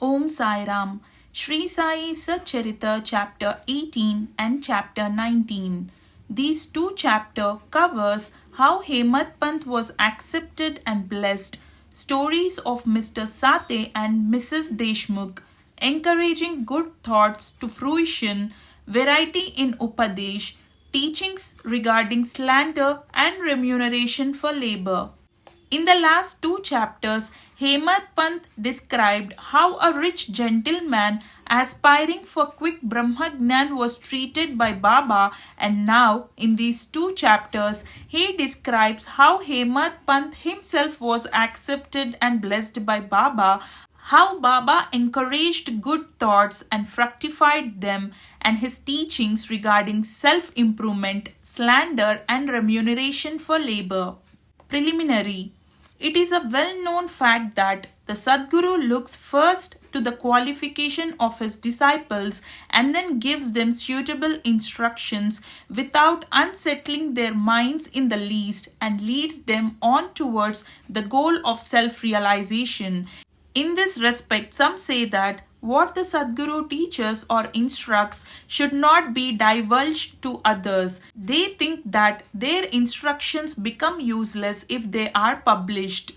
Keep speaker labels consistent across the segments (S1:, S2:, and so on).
S1: Om Sai Ram. Shri Sai Satcharita chapter 18 and chapter 19. These two chapters covers how Hemant Pant was accepted and blessed, stories of Mr. Sate and Mrs. Deshmukh, encouraging good thoughts to fruition, variety in Upadesh, teachings regarding slander and remuneration for labor. In the last two chapters, Hemant Pant described how a rich gentleman aspiring for quick Brahmagnan was treated by Baba, and now in these two chapters he describes how Hemant Pant himself was accepted and blessed by Baba, how Baba encouraged good thoughts and fructified them, and his teachings regarding self-improvement, slander and remuneration for labor. Preliminary. It is a well-known fact that the Sadguru looks first to the qualification of his disciples and then gives them suitable instructions without unsettling their minds in the least and leads them on towards the goal of self-realization. In this respect, some say that what the Sadguru teaches or instructs should not be divulged to others. They think that their instructions become useless if they are published.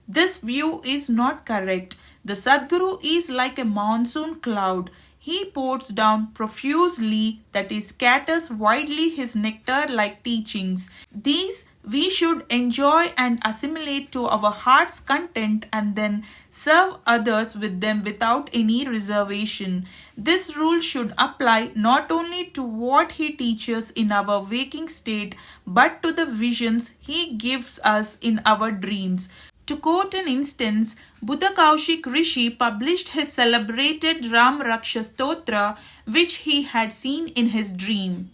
S1: This view is not correct. The Sadguru is like a monsoon cloud. He pours down profusely, that is, scatters widely his nectar-like teachings. These we should enjoy and assimilate to our heart's content and then serve others with them without any reservation. This rule should apply not only to what he teaches in our waking state but to the visions he gives us in our dreams. To quote an instance, Buddha Kaushik Rishi published his celebrated Ram Raksha Stotra, which he had seen in his dream.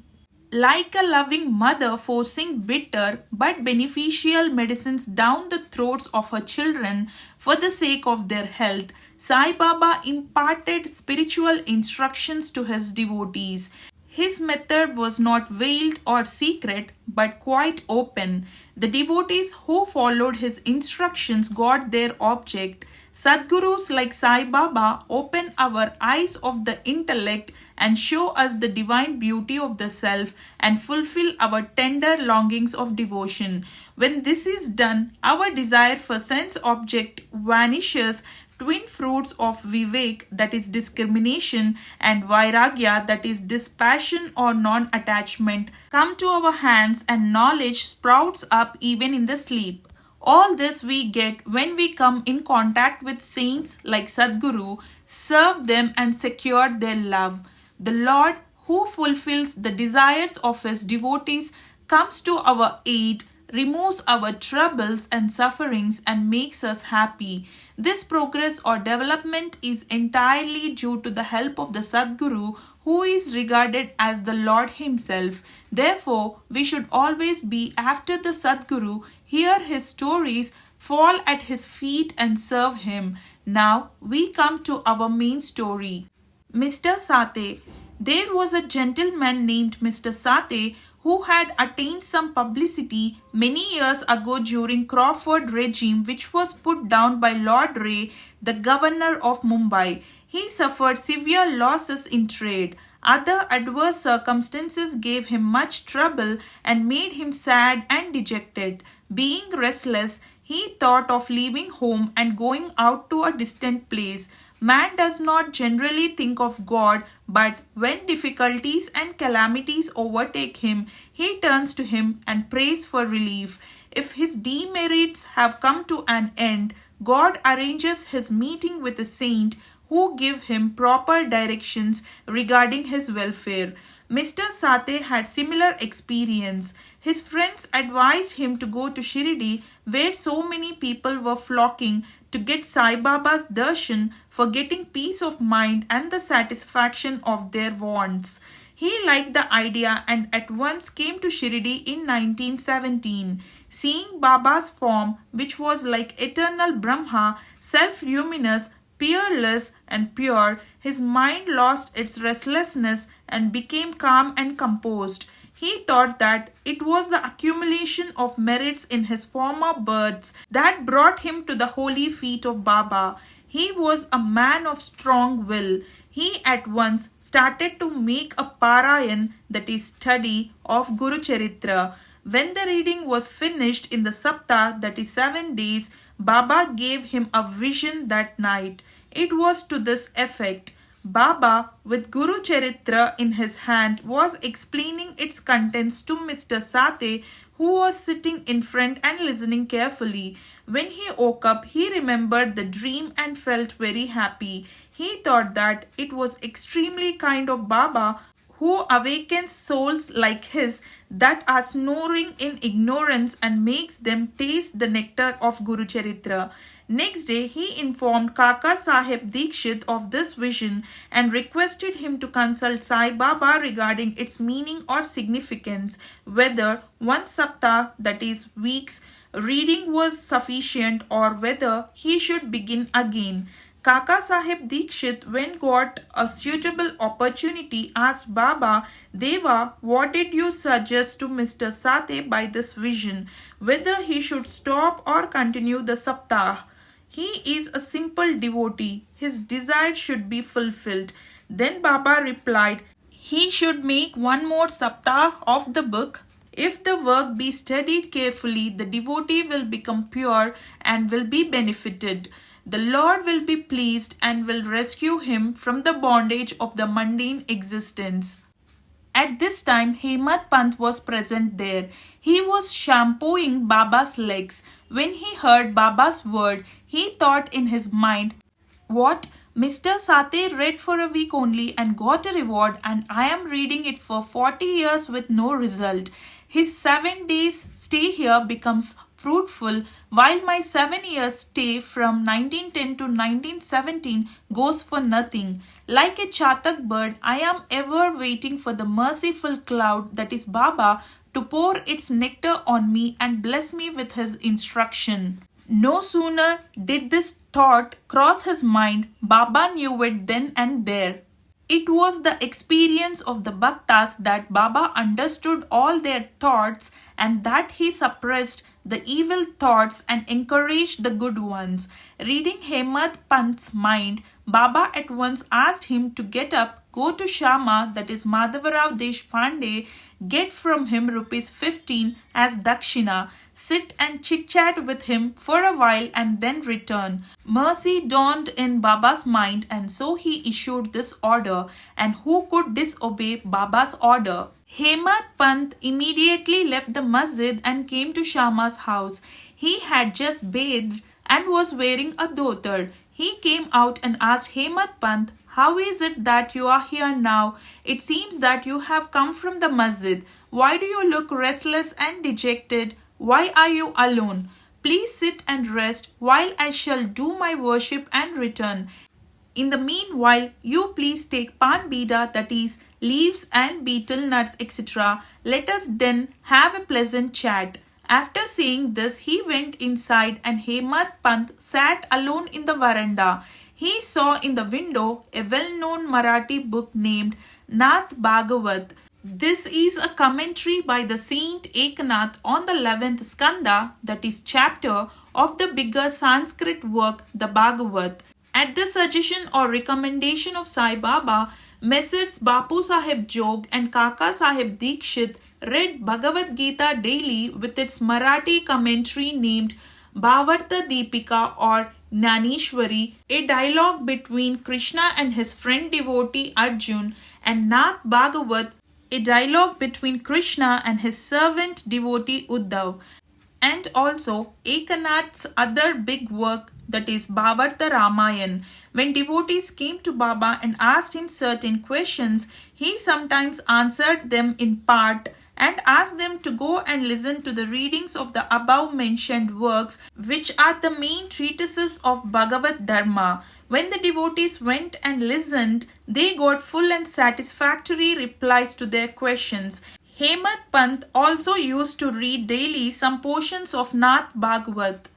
S1: Like a loving mother forcing bitter but beneficial medicines down the throats of her children for the sake of their health, Saibaba imparted spiritual instructions to his devotees. His method was not veiled or secret but quite open. The devotees who followed his instructions got their object. Sadgurus like Sai Baba open our eyes of the intellect and show us the divine beauty of the self and fulfill our tender longings of devotion. When this is done, our desire for sense object vanishes. Twin fruits of Vivek, that is discrimination, and Vairagya, that is dispassion or non-attachment, come to our hands and knowledge sprouts up even in the sleep. All this we get when we come in contact with saints like Sadguru, serve them and secure their love. The Lord, who fulfills the desires of his devotees, comes to our aid, removes our troubles and sufferings and makes us happy. This progress or development is entirely due to the help of the Sadguru, who is regarded as the Lord himself. Therefore, we should always be after the Sadguru, hear his stories, fall at his feet and serve him. Now we come to our main story. Mr. Sate. There was a gentleman named Mr. Sate who had attained some publicity many years ago during Crawford regime, which was put down by Lord Ray, the governor of Mumbai. He suffered severe losses in trade. Other adverse circumstances gave him much trouble and made him sad and dejected. Being restless, he thought of leaving home and going out to a distant place. Man does not generally think of God, but when difficulties and calamities overtake him, he turns to him and prays for relief. If his demerits have come to an end, God arranges his meeting with a saint who give him proper directions regarding his welfare. Mr. Sate had similar experience. His friends advised him to go to Shirdi, where so many people were flocking to get Sai Baba's darshan for getting peace of mind and the satisfaction of their wants. He liked the idea and at once came to Shirdi in 1917. Seeing Baba's form, which was like eternal Brahma, self-luminous, peerless and pure, his mind lost its restlessness and became calm and composed. He thought that it was the accumulation of merits in his former births that brought him to the holy feet of Baba. He was a man of strong will. He at once started to make a parayan, that is study, of Guru Charitra. When the reading was finished in the Saptah, that is 7 days, Baba gave him a vision that night. It was to this effect. Baba, with Guru Charitra in his hand, was explaining its contents to Mr. Sate, who was sitting in front and listening carefully. When he woke up, he remembered the dream and felt very happy. He thought that it was extremely kind of Baba, who awakens souls like his that are snoring in ignorance and makes them taste the nectar of Guru Charitra. Next day, he informed Kaka Sahib Dikshit of this vision and requested him to consult Saibaba regarding its meaning or significance, whether one saptah, that is weeks, reading was sufficient or whether he should begin again. Kaka Sahib Dikshit, when got a suitable opportunity, asked Baba, Deva, what did you suggest to Mr. Sate by this vision, whether he should stop or continue the saptah? He is a simple devotee. His desire should be fulfilled. Then Baba replied, he should make one more saptah of the book. If the work be studied carefully, the devotee will become pure and will be benefited. The Lord will be pleased and will rescue him from the bondage of the mundane existence. At this time, Hemat Pant was present there. He was shampooing Baba's legs. When he heard Baba's word, he thought in his mind, what? Mr. Sate read for a week only and got a reward, and I am reading it for 40 years with no result. His 7 days stay here becomes fruitful, while my 7 years stay from 1910 to 1917 goes for nothing. Like a chatak bird, I am ever waiting for the merciful cloud, that is Baba, to pour its nectar on me and bless me with his instruction. No sooner did this thought cross his mind, Baba knew it then and there. It was the experience of the Bhaktas that Baba understood all their thoughts and that he suppressed the evil thoughts and encouraged the good ones. Reading Hemat Pant's mind, Baba at once asked him to get up, go to Shama, that is Madhavarao Deshpande, get from him ₹15 as dakshina, sit and chit-chat with him for a while and then return. Mercy dawned in Baba's mind and so he issued this order, and who could disobey Baba's order? Hemat Pant immediately left the masjid and came to Shama's house. He had just bathed and was wearing a dhotar. He came out and asked Hemat Pant, how is it that you are here now? It seems that you have come from the masjid. Why do you look restless and dejected? Why are you alone? Please sit and rest while I shall do my worship and return. In the meanwhile, you please take pan bida, that is leaves and betel nuts, etc. Let us then have a pleasant chat. After saying this, he went inside and Hemat Pant sat alone in the veranda. He saw in the window a well-known Marathi book named Nath Bhagavat. This is a commentary by the Saint Eknath on the 11th skanda, that is chapter, of the bigger Sanskrit work, the Bhagavat. At the suggestion or recommendation of Saibaba, Messrs. Bapu Sahib Jog and Kaka Sahib Dikshit read Bhagavad Gita daily with its Marathi commentary named Bhavarta Deepika or Jnaneshwari, a dialogue between Krishna and his friend devotee Arjun, and Nath Bhagavat, a dialogue between Krishna and his servant devotee Uddhav, and also Ekanath's other big work, that is Bhavarta Ramayan. When devotees came to Baba and asked him certain questions, he sometimes answered them in part and asked them to go and listen to the readings of the above mentioned works, which are the main treatises of Bhagavad Dharma. When the devotees went and listened, they got full and satisfactory replies to their questions. Hemat Pant also used to read daily some portions of Nath Bhagavat.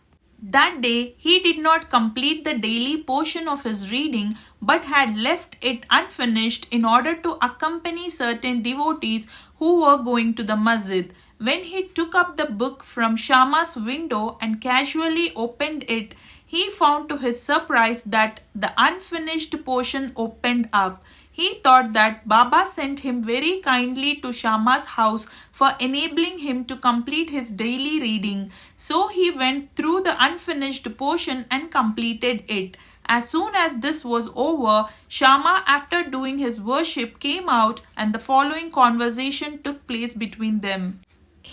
S1: That day, he did not complete the daily portion of his reading but had left it unfinished in order to accompany certain devotees who were going to the masjid. When he took up the book from Shama's window and casually opened it, he found to his surprise that the unfinished portion opened up. He thought that Baba sent him very kindly to Shama's house for enabling him to complete his daily reading. So he went through the unfinished portion and completed it. As soon as this was over, Shama, after doing his worship, came out and the following conversation took place between them.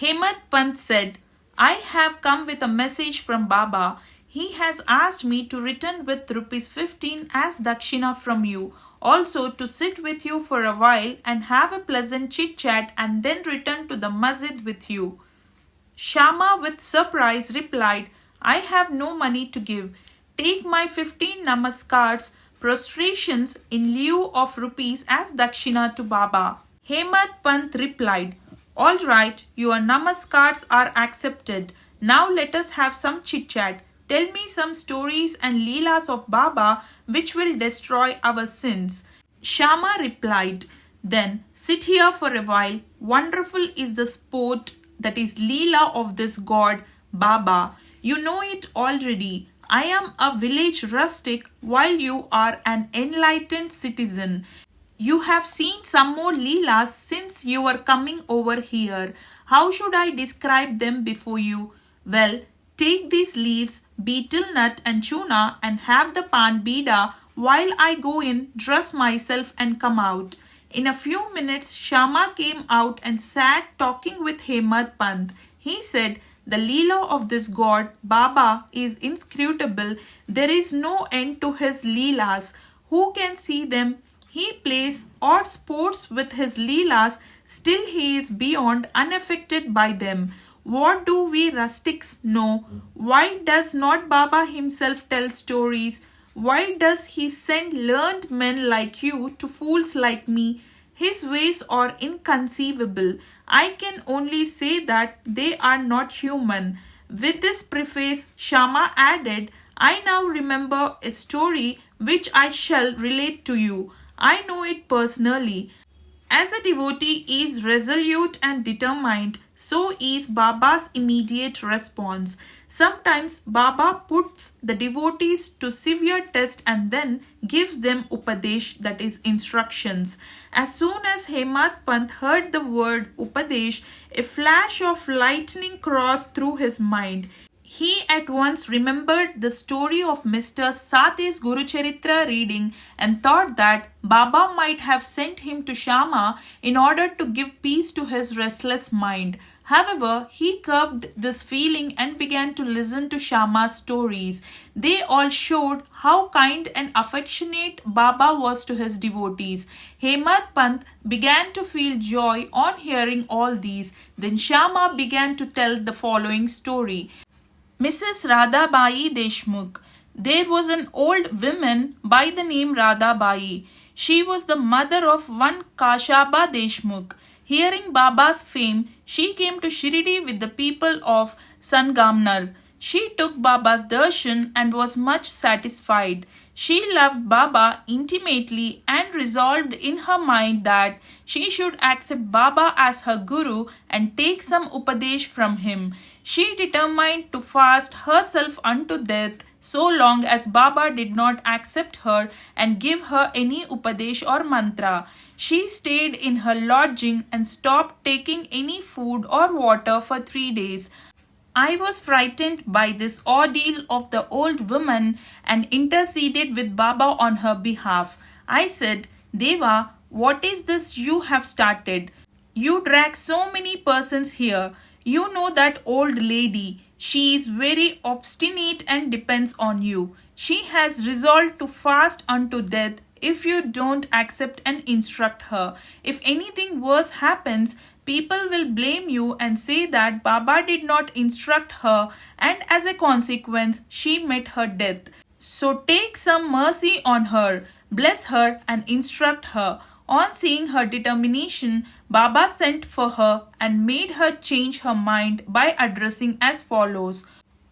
S1: Hemant Pant said, I have come with a message from Baba. He has asked me to return with rupees 15 as dakshina from you. Also to sit with you for a while and have a pleasant chit-chat and then return to the masjid with you. Shama with surprise replied, I have no money to give. Take my 15 namaskars, prostrations in lieu of rupees as dakshina to Baba. Hemant Pant replied, all right, your namaskars are accepted. Now let us have some chit-chat. Tell me some stories and leelas of Baba which will destroy our sins. Shama replied, then sit here for a while. Wonderful is the sport, that is leela of this god, Baba. You know it already. I am a village rustic while you are an enlightened citizen. You have seen some more leelas since you were coming over here. How should I describe them before you? Well, take these leaves, betel nut and chuna and have the pan bida while I go in, dress myself and come out. In a few minutes, Shama came out and sat talking with Hemant Pant. He said, the leela of this god, Baba, is inscrutable. There is no end to his leelas. Who can see them? He plays odd sports with his leelas, still he is beyond unaffected by them. What do we rustics know? Why does not Baba himself tell stories? Why does he send learned men like you to fools like me? His ways are inconceivable. I can only say that they are not human. With this preface, Shama added, I now remember a story which I shall relate to you. I know it personally. As a devotee is resolute and determined, so is Baba's immediate response. Sometimes Baba puts the devotees to severe test and then gives them upadesh, that is instructions. As soon as Hemant Pant heard the word upadesh, a flash of lightning crossed through his mind. He at once remembered the story of Mr. Sate's Guru Charitra reading and thought that Baba might have sent him to Shama in order to give peace to his restless mind. However, he curbed this feeling and began to listen to Shama's stories. They all showed how kind and affectionate Baba was to his devotees. Hemant Pant began to feel joy on hearing all these. Then Shama began to tell the following story. Mrs. Radhabai Deshmukh. There was an old woman by the name Radhabai. She was the mother of one Kashaba Deshmukh. Hearing Baba's fame, she came to Shirdi with the people of Sangamner. She took Baba's darshan and was much satisfied. She loved Baba intimately and resolved in her mind that she should accept Baba as her guru and take some upadesh from him. She determined to fast herself unto death so long as Baba did not accept her and give her any upadesh or mantra. She stayed in her lodging and stopped taking any food or water for 3 days. I was frightened by this ordeal of the old woman and interceded with Baba on her behalf. I said, Deva, what is this you have started? You drag so many persons here. You know that old lady. She is very obstinate and depends on you. She has resolved to fast unto death if you don't accept and instruct her. If anything worse happens, people will blame you and say that Baba did not instruct her and as a consequence she met her death. So take some mercy on her, bless her and instruct her. On seeing her determination, Baba sent for her and made her change her mind by addressing as follows.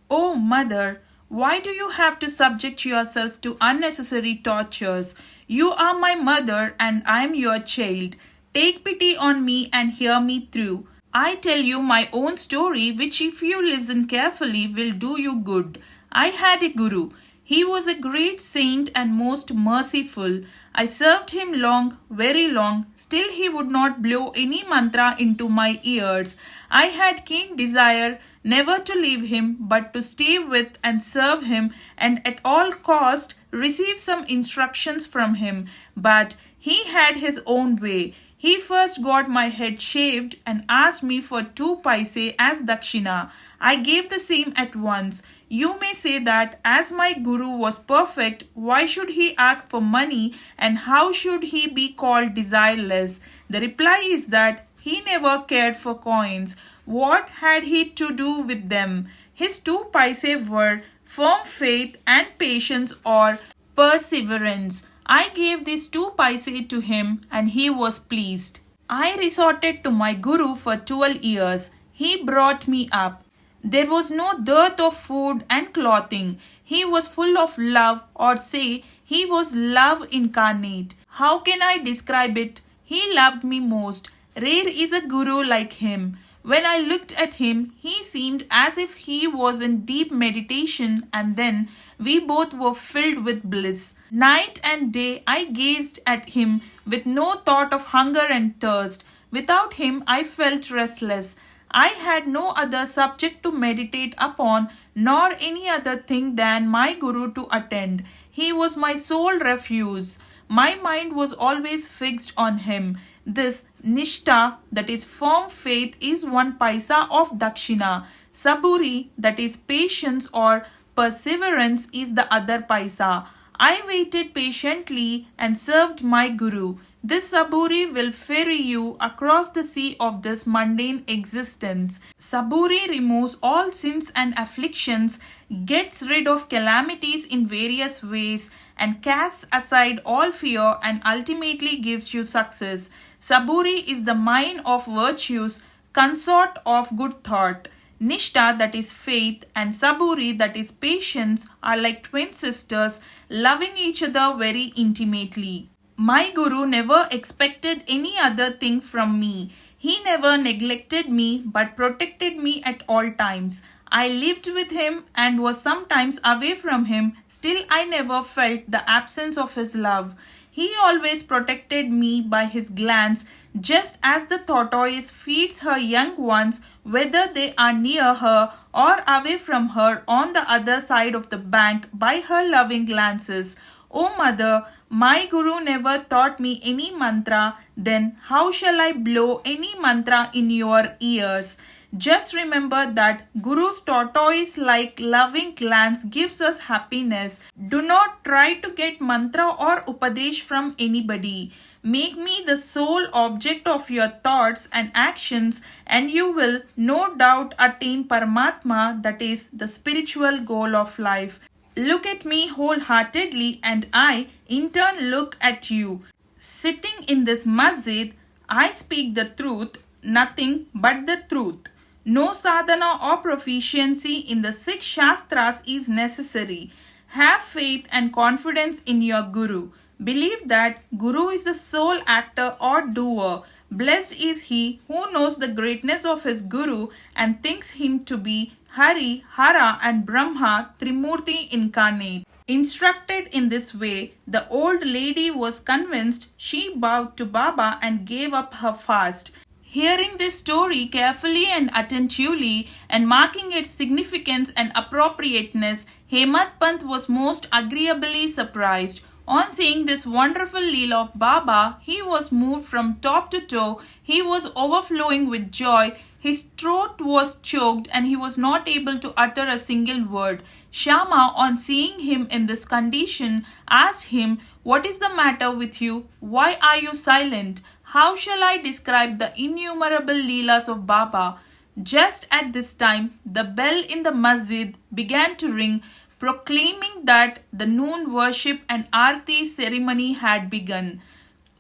S1: O mother, why do you have to subject yourself to unnecessary tortures? You are my mother and I am your child. Take pity on me and hear me through. I tell you my own story which if you listen carefully will do you good. I had a guru. He was a great saint and most merciful. I served him long, very long. Still he would not blow any mantra into my ears. I had keen desire never to leave him, but to stay with and serve him, and at all cost receive some instructions from him. But he had his own way. He first got my head shaved and asked me for 2 paise as dakshina. I gave the same at once. You may say that as my guru was perfect, why should he ask for money and how should he be called desireless? The reply is that he never cared for coins. What had he to do with them? His 2 paise were firm faith and patience or perseverance. I gave these 2 paise to him and he was pleased. I resorted to my guru for 12 years. He brought me up. There was no dearth of food and clothing. He was full of love, or say, he was love incarnate. How can I describe it? He loved me most. Rare is a guru like him. When I looked at him, he seemed as if he was in deep meditation, and then we both were filled with bliss. Night and day I gazed at him with no thought of hunger and thirst. Without him I felt restless. I had no other subject to meditate upon, nor any other thing than my guru to attend. He was my sole refuge. My mind was always fixed on him. This nishta, that is firm faith, is 1 paisa of dakshina. Saburi, that is patience or perseverance, is the other paisa. I waited patiently and served my guru. This saburi will ferry you across the sea of this mundane existence. Saburi removes all sins and afflictions, gets rid of calamities in various ways, and casts aside all fear and ultimately gives you success. Saburi is the mine of virtues, consort of good thought. Nishta, that is faith, and Saburi, that is patience, are like twin sisters, loving each other very intimately. My guru never expected any other thing from me. He never neglected me but protected me at all times. I lived with him and was sometimes away from him. Still I never felt the absence of his love. He always protected me by his glance, just as the tortoise feeds her young ones whether they are near her or away from her on the other side of the bank by her loving glances. O mother, my guru never taught me any mantra, then how shall I blow any mantra in your ears? Just remember that Guru's tortoise-like loving glance gives us happiness. Do not try to get mantra or upadesh from anybody. Make me the sole object of your thoughts and actions, and you will no doubt attain Paramatma, that is the spiritual goal of life. Look at me wholeheartedly and I in turn look at you. Sitting in this masjid, I speak the truth, nothing but the truth. No sadhana or proficiency in the 6 shastras is necessary. Have faith and confidence in your guru. Believe that guru is the sole actor or doer. Blessed is he who knows the greatness of his guru and thinks him to be Hari, Hara and Brahma, Trimurti incarnate. Instructed in this way, the old lady was convinced. She bowed to Baba and gave up her fast. Hearing this story carefully and attentively and marking its significance and appropriateness, Hemant Pant was most agreeably surprised. On seeing this wonderful Leela of Baba, he was moved from top to toe. He was overflowing with joy. His throat was choked and he was not able to utter a single word. Shama, on seeing him in this condition, asked him, "What is the matter with you? Why are you silent? How shall I describe the innumerable Leelas of Baba?" Just at this time, the bell in the masjid began to ring, proclaiming that the noon worship and Aarti ceremony had begun.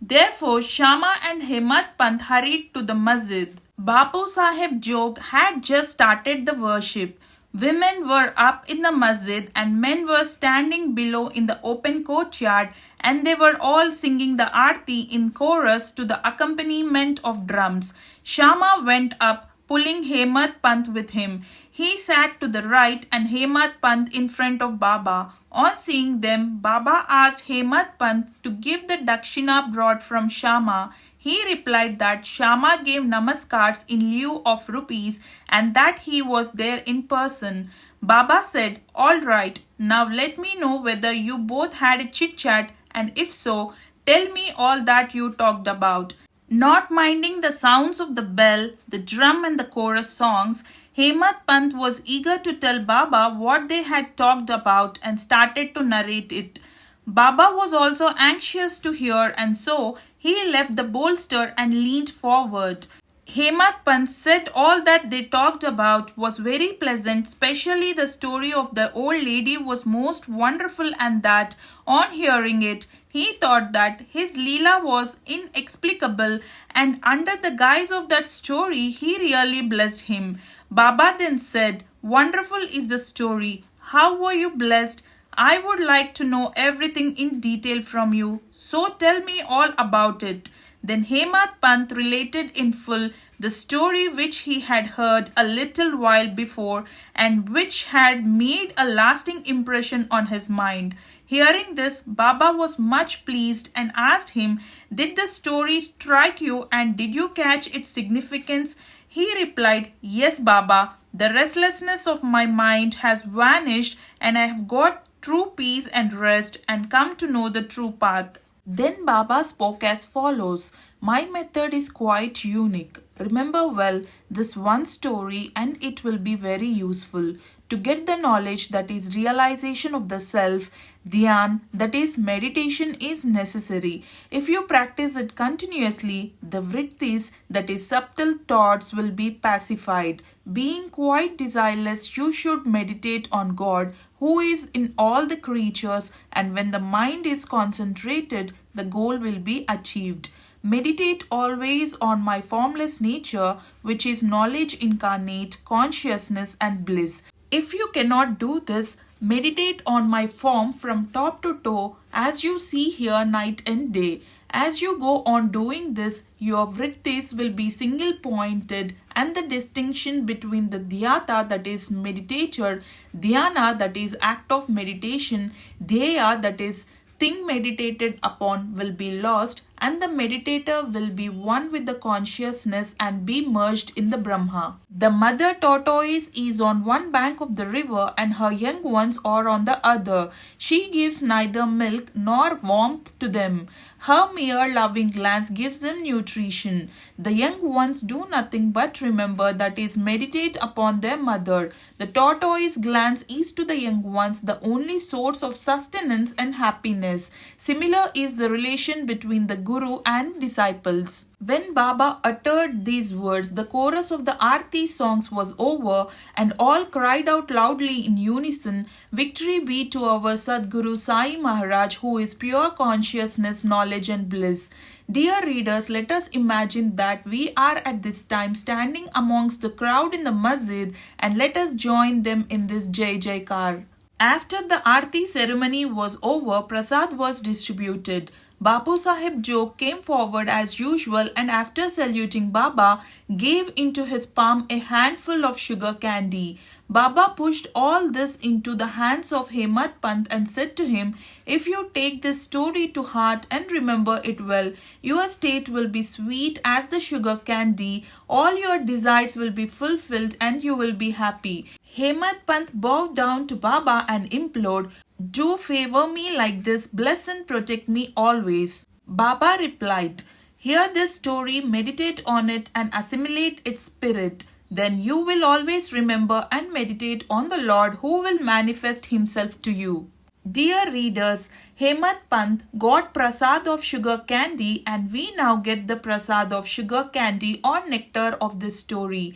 S1: Therefore, Shama and Hemant Pant hurried to the masjid. Bapu Sahib Jog had just started the worship. Women were up in the masjid and men were standing below in the open courtyard, and they were all singing the Aarti in chorus to the accompaniment of drums. Shama went up, pulling Hemant Pant with him. He sat to the right and Hemant Pant in front of Baba. On seeing them, Baba asked Hemant Pant to give the dakshina brought from Shama. He replied that Shama gave namaskars in lieu of rupees and that he was there in person. Baba said, "All right, now let me know whether you both had a chit-chat, and if so, tell me all that you talked about." Not minding the sounds of the bell, the drum and the chorus songs, Hemant Pant was eager to tell Baba what they had talked about and started to narrate it. Baba was also anxious to hear, and so he left the bolster and leaned forward. Hemant Pant said all that they talked about was very pleasant, especially the story of the old lady was most wonderful, and that, on hearing it, he thought that his Leela was inexplicable, and under the guise of that story, he really blessed him. Baba then said, "Wonderful is the story. How were you blessed? I would like to know everything in detail from you, so tell me all about it." Then Hemant Pant related in full the story which he had heard a little while before and which had made a lasting impression on his mind. Hearing this, Baba was much pleased and asked him, "Did the story strike you and did you catch its significance?" He replied, "Yes, Baba. The restlessness of my mind has vanished and I have got true peace and rest and come to know the true path." Then Baba spoke as follows: "My method is quite unique. Remember well this one story and it will be very useful. To get the knowledge, that is realization of the self, dhyan, that is meditation, is necessary. If you practice it continuously, the vrittis, that is subtle thoughts, will be pacified. Being quite desireless, you should meditate on God, who is in all the creatures, and when the mind is concentrated, the goal will be achieved. Meditate always on my formless nature, which is knowledge incarnate, consciousness and bliss. If you cannot do this, meditate on my form from top to toe, as you see here night and day. As you go on doing this, your vrittis will be single pointed, and the distinction between the dhyata, that is meditator, dhyana, that is act of meditation, dheya, that is thing meditated upon, will be lost, and the meditator will be one with the consciousness and be merged in the Brahma. The mother tortoise is on one bank of the river and her young ones are on the other. She gives neither milk nor warmth to them. Her mere loving glance gives them nutrition. The young ones do nothing but remember, that is, meditate upon their mother. The tortoise glance is to the young ones the only source of sustenance and happiness. Similar is the relation between the Guru and disciples. When Baba uttered these words, the chorus of the Aarti songs was over and all cried out loudly in unison, "Victory be to our Sadguru Sai Maharaj, who is pure consciousness, knowledge and bliss." Dear readers, let us imagine that we are at this time standing amongst the crowd in the masjid, and let us join them in this Jai Jaikar. After the Aarti ceremony was over, Prasad was distributed. Bapu Sahib Jog came forward as usual and after saluting Baba, gave into his palm a handful of sugar candy. Baba pushed all this into the hands of Hemant Pant and said to him, "If you take this story to heart and remember it well, your state will be sweet as the sugar candy, all your desires will be fulfilled and you will be happy." Hemant Pant bowed down to Baba and implored, "Do favor me like this, bless and protect me always." Baba replied, "Hear this story, meditate on it and assimilate its spirit. Then you will always remember and meditate on the Lord who will manifest himself to you." Dear readers, Hemant Pant got prasad of sugar candy and we now get the prasad of sugar candy or nectar of this story.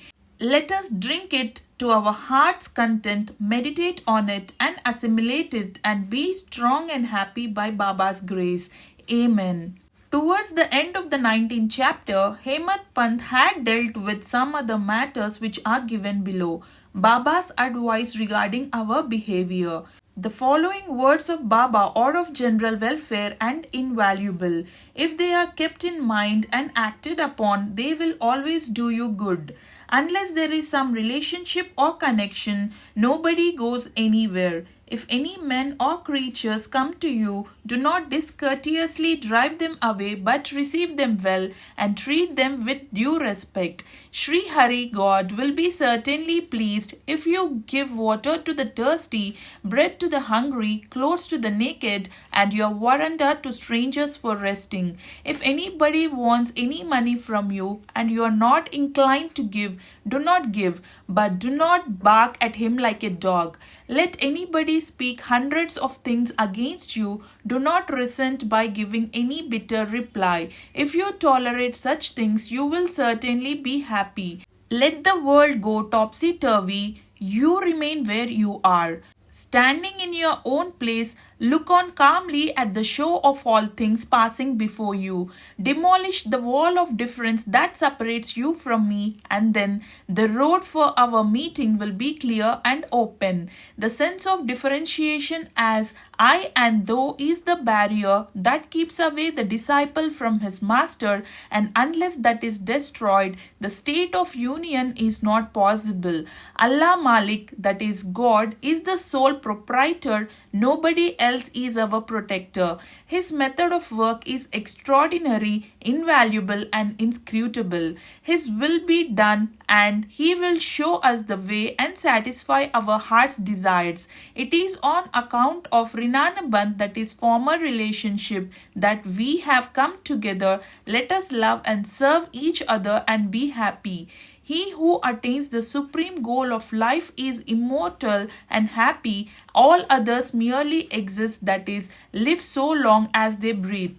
S1: Let us drink it to our heart's content, meditate on it and assimilate it and be strong and happy by Baba's grace. Amen. Towards the end of the 19th chapter, Hemant Pant had dealt with some other matters which are given below. Baba's advice regarding our behavior. The following words of Baba are of general welfare and invaluable. If they are kept in mind and acted upon, they will always do you good. Unless there is some relationship or connection, nobody goes anywhere. If any men or creatures come to you, do not discourteously drive them away, but receive them well and treat them with due respect. Shri Hari God will be certainly pleased if you give water to the thirsty, bread to the hungry, clothes to the naked, and your veranda to strangers for resting. If anybody wants any money from you and you are not inclined to give, do not give, but do not bark at him like a dog. Let anybody speak hundreds of things against you, do not resent by giving any bitter reply. If you tolerate such things, you will certainly be happy. Let the world go topsy-turvy, you remain where you are. Standing in your own place, look on calmly at the show of all things passing before you. Demolish the wall of difference that separates you from me, and then the road for our meeting will be clear and open. The sense of differentiation as I and thou is the barrier that keeps away the disciple from his master, and unless that is destroyed, the state of union is not possible. Allah Malik, that is God, is the sole proprietor. Nobody else is our protector. His method of work is extraordinary, invaluable, and inscrutable. His will be done, and He will show us the way and satisfy our heart's desires. It is on account of Rinanaband, that is former relationship, that we have come together. Let us love and serve each other and be happy. He who attains the supreme goal of life is immortal and happy. All others merely exist, that is, live so long as they breathe.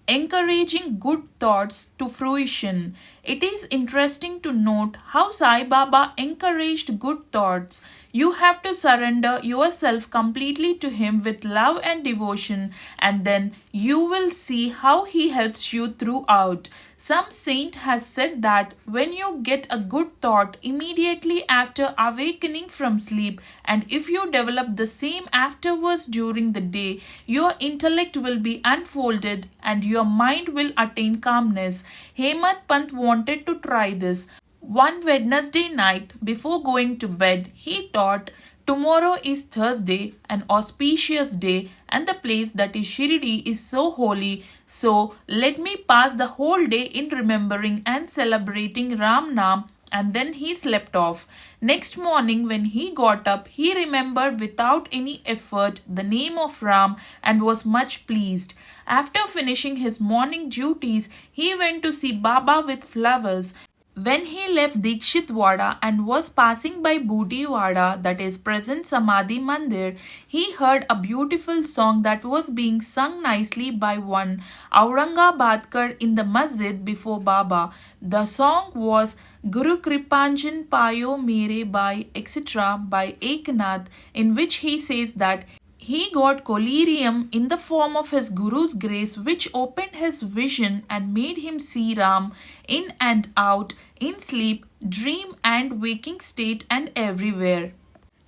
S1: Encouraging good thoughts to fruition. It is interesting to note how Saibaba encouraged good thoughts. You have to surrender yourself completely to Him with love and devotion, and then you will see how He helps you throughout. Some saint has said that when you get a good thought immediately after awakening from sleep, and if you develop the same afterwards during the day, your intellect will be unfolded and your mind will attain calmness. Hemant Pant wanted to try this. One Wednesday night, before going to bed, he thought, tomorrow is Thursday, an auspicious day, and the place that is Shirdi is so holy, so let me pass the whole day in remembering and celebrating Ram Nam. And then he slept off. Next morning when he got up, he remembered without any effort the name of Ram and was much pleased. After finishing his morning duties, he went to see Baba with flowers. When he left Dikshitwada and was passing by Bhudiwada, that is present Samadhi Mandir, he heard a beautiful song that was being sung nicely by one Aurangabadkar in the masjid before Baba. The song was Guru Kripanjan Payo Mere Bai etc. by Eknath, in which he says that he got collyrium in the form of his Guru's grace, which opened his vision and made him see Ram in and out, in sleep, dream and waking state and everywhere.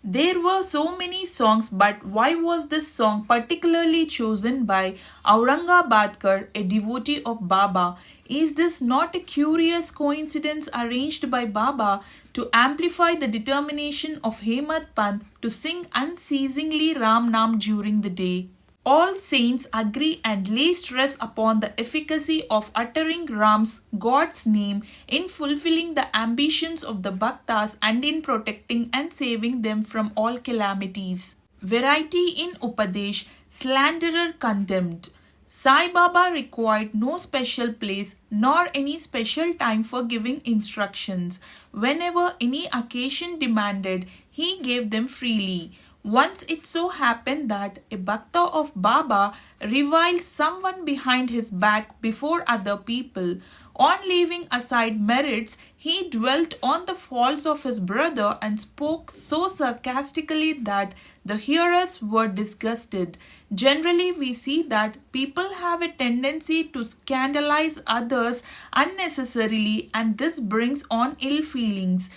S1: There were so many songs, but why was this song particularly chosen by Aurangabadkar, a devotee of Baba? Is this not a curious coincidence arranged by Baba to amplify the determination of Hemant Pant to sing unceasingly Ram Nam during the day? All saints agree and lay stress upon the efficacy of uttering Ram's, God's name, in fulfilling the ambitions of the Bhaktas and in protecting and saving them from all calamities. Variety in Upadesh, slanderer condemned. Sai Baba required no special place nor any special time for giving instructions. Whenever any occasion demanded, he gave them freely. Once it so happened that a bhakta of Baba reviled someone behind his back before other people. On leaving aside merits, he dwelt on the faults of his brother and spoke so sarcastically that the hearers were disgusted. Generally, we see that people have a tendency to scandalize others unnecessarily, and this brings on ill feelings.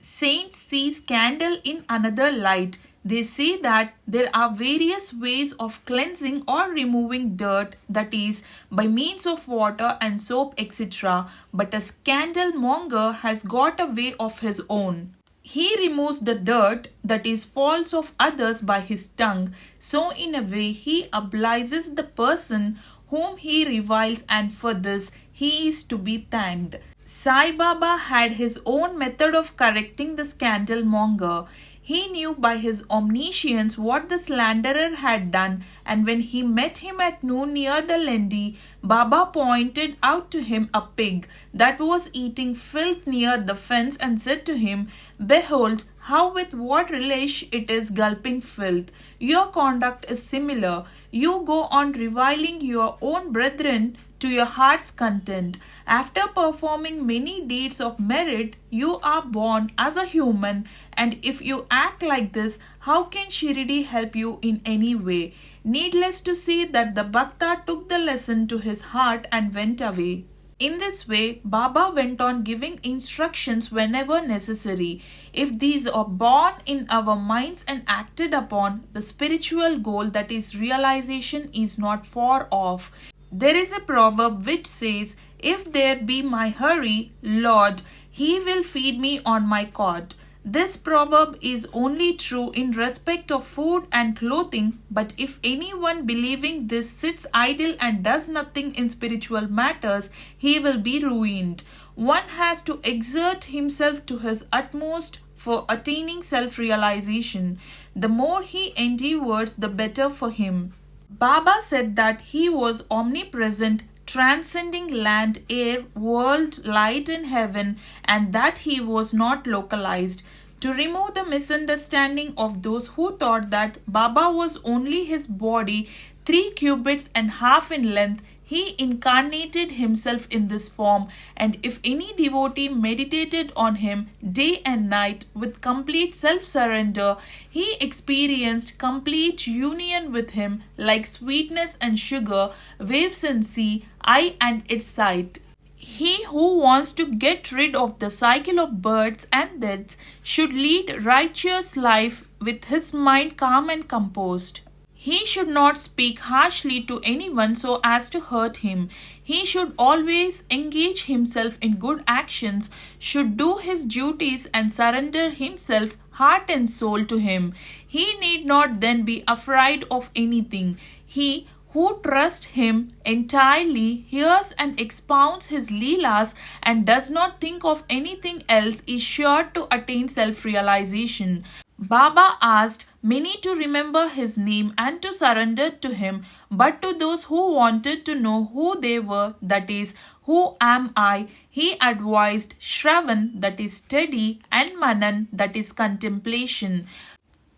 S1: Saints see scandal in another light. They say that there are various ways of cleansing or removing dirt, that is, by means of water and soap, etc. But a scandalmonger has got a way of his own. He removes the dirt, that is, faults of others, by his tongue. So, in a way, he obliges the person whom he reviles, and for this he is to be thanked. Saibaba had his own method of correcting the scandalmonger. He knew by his omniscience what the slanderer had done, and when he met him at noon near the Lendi, Baba pointed out to him a pig that was eating filth near the fence, and said to him, "Behold, how with what relish it is gulping filth. Your conduct is similar. You go on reviling your own brethren to your heart's content. After performing many deeds of merit, you are born as a human, and if you act like this, how can Shirdi help you in any way?" Needless to say that the Bhakta took the lesson to his heart and went away. In this way, Baba went on giving instructions whenever necessary. If these are born in our minds and acted upon, the spiritual goal, that is realization, is not far off. There is a proverb which says, "If there be my hurry, Lord, he will feed me on my cot." This proverb is only true in respect of food and clothing, but if anyone believing this sits idle and does nothing in spiritual matters, he will be ruined. One has to exert himself to his utmost for attaining self-realization. The more he endeavors, the better for him. Baba said that he was omnipresent, transcending land, air, world, light and heaven, and that he was not localized. To remove the misunderstanding of those who thought that Baba was only his body 3 cubits and half in length, he incarnated himself in this form, and if any devotee meditated on him day and night with complete self-surrender, he experienced complete union with him, like sweetness and sugar, waves and sea, eye and its sight. He who wants to get rid of the cycle of births and deaths should lead righteous life with his mind calm and composed. He should not speak harshly to anyone so as to hurt him. He should always engage himself in good actions, should do his duties and surrender himself heart and soul to him. He need not then be afraid of anything. He who trusts him entirely, hears and expounds his leelas, and does not think of anything else, is sure to attain self-realization. Baba asked many to remember his name and to surrender to him, but to those who wanted to know who they were, that is, who am I, he advised Shravan, that is steady, and Manan, that is contemplation.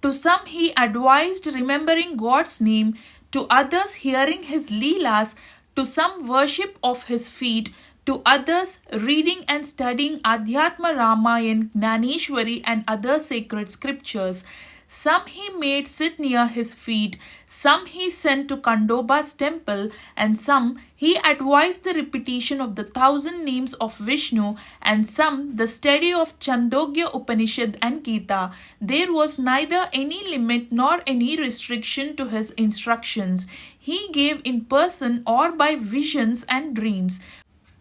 S1: To some he advised remembering God's name, to others hearing his leelas, to some worship of his feet, to others reading and studying Adhyatma Ramayan, Gnaneshwari and other sacred scriptures. Some he made sit near his feet, some he sent to Kandoba's temple, and some he advised the repetition of the 1,000 names of Vishnu, and some the study of Chandogya Upanishad and Gita. There was neither any limit nor any restriction to his instructions. He gave in person or by visions and dreams.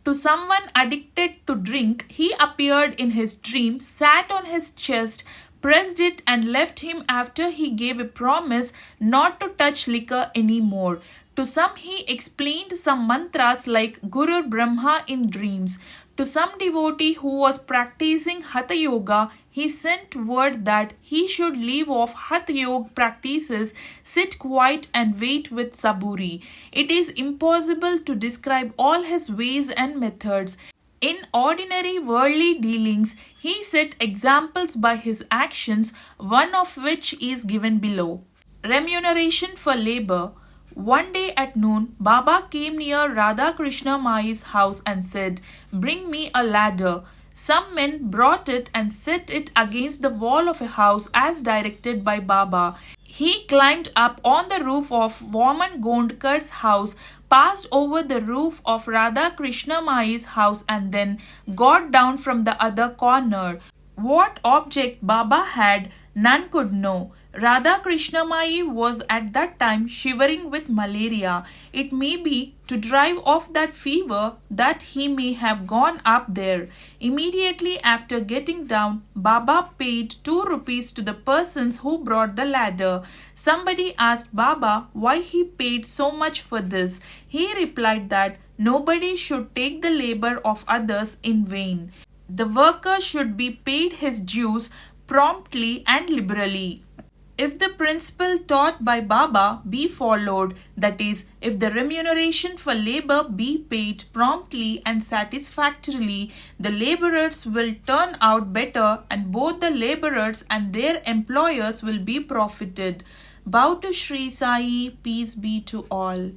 S1: To someone addicted to drink, he appeared in his dream, sat on his chest, pressed it and left him after he gave a promise not to touch liquor any more. To some he explained some mantras like Guru Brahma in dreams. To some devotee who was practicing Hatha Yoga, he sent word that he should leave off Hatha Yoga practices, sit quiet and wait with Saburi. It is impossible to describe all his ways and methods. In ordinary worldly dealings, he set examples by his actions, one of which is given below. Remuneration for labor. One day at noon, Baba came near Radha Krishna Mai's house and said, "Bring me a ladder." Some men brought it and set it against the wall of a house as directed by Baba. He climbed up on the roof of Vaman Gondkar's house, passed over the roof of Radha Krishna Mai's house, and then got down from the other corner. What object Baba had, none could know. Radha Krishnamai was at that time shivering with malaria. It may be to drive off that fever that he may have gone up there. Immediately after getting down, Baba paid 2 rupees to the persons who brought the ladder. Somebody asked Baba why he paid so much for this. He replied that nobody should take the labor of others in vain. The worker should be paid his dues promptly and liberally. If the principle taught by Baba be followed, that is, if the remuneration for labor be paid promptly and satisfactorily, the laborers will turn out better and both the laborers and their employers will be profited. Bow to Shri Sai, peace be to all.